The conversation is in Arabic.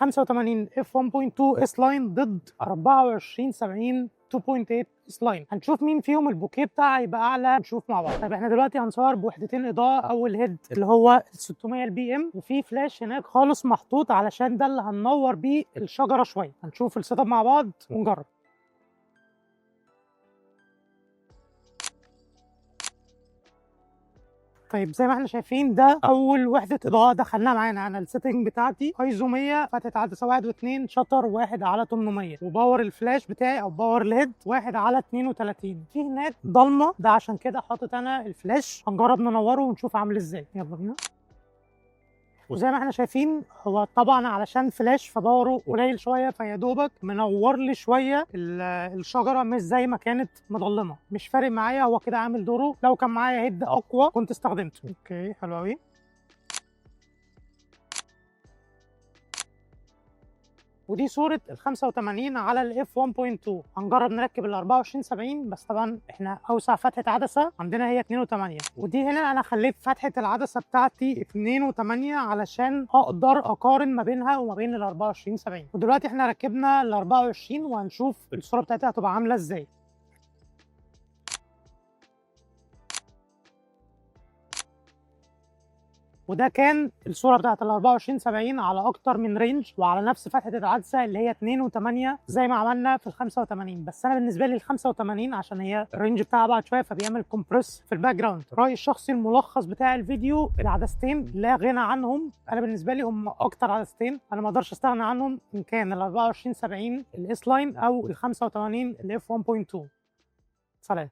85 اف 1.2 اس لاين ضد 2470 2.8 اس لاين. هنشوف مين فيهم البوكيه بتاعه يبقى اعلى، نشوف مع بعض. طيب احنا دلوقتي هنصور بوحدتين اضاءه. اول هيد اللي هو 600 البي ام، وفي فلاش هناك خالص محطوط علشان ده اللي هننور بيه الشجره شويه. هنشوف السيت اب مع بعض ونجرب. طيب زي ما احنا شايفين ده اول وحده اضاءه دخلناها معانا. انا السيتنج بتاعتي ايزو 100، فتحه عدسه 1 و2، شطر 1 على 800، وباور الفلاش بتاعي او باور الهيد 1 على 32. في هناك ضلمه، ده عشان كده حاطط انا الفلاش. هنجرب ننوره ونشوف عامل ازاي. يلا بينا. وزي ما احنا شايفين هو طبعا علشان فلاش فباوره قليل شويه، فيا دوبك منور لي شويه الشجره، مش زي ما كانت مظلمه. مش فارق معايا، هو كده عامل دوره. لو كان معايا هيد اقوى كنت استخدمته. اوكي حلو قوي. ودي صورة ال 85 على ال f 1.2. هنجرب نركب ال 2470، بس طبعا احنا أوسع فتحة عدسة عندنا هي 2.8، ودي هنا أنا خليت فتحة العدسة بتاعتي 2.8 علشان أقدر أقارن ما بينها وما بين ال 2470. ودلوقتي احنا ركبنا ال 24 وهنشوف الصورة بتاعتها هتبقى عاملة ازاي. وده كان الصوره بتاعت ال 2470 على اكتر من رينج وعلى نفس فتحه العدسه اللي هي 2.8 زي ما عملنا في ال 85. بس انا بالنسبه لي ال 85 عشان هي الرينج بتاعها بعد شويه فبيعمل كومبريس في الباك جراوند. رايي الشخصي الملخص بتاع الفيديو، العدستين لا غنى عنهم. انا بالنسبه لي هم اكتر عدستين انا ما اقدرش استغنى عنهم، ان كان ال 2470 الاس لاين او ال 85 الاف 1.2. سلام.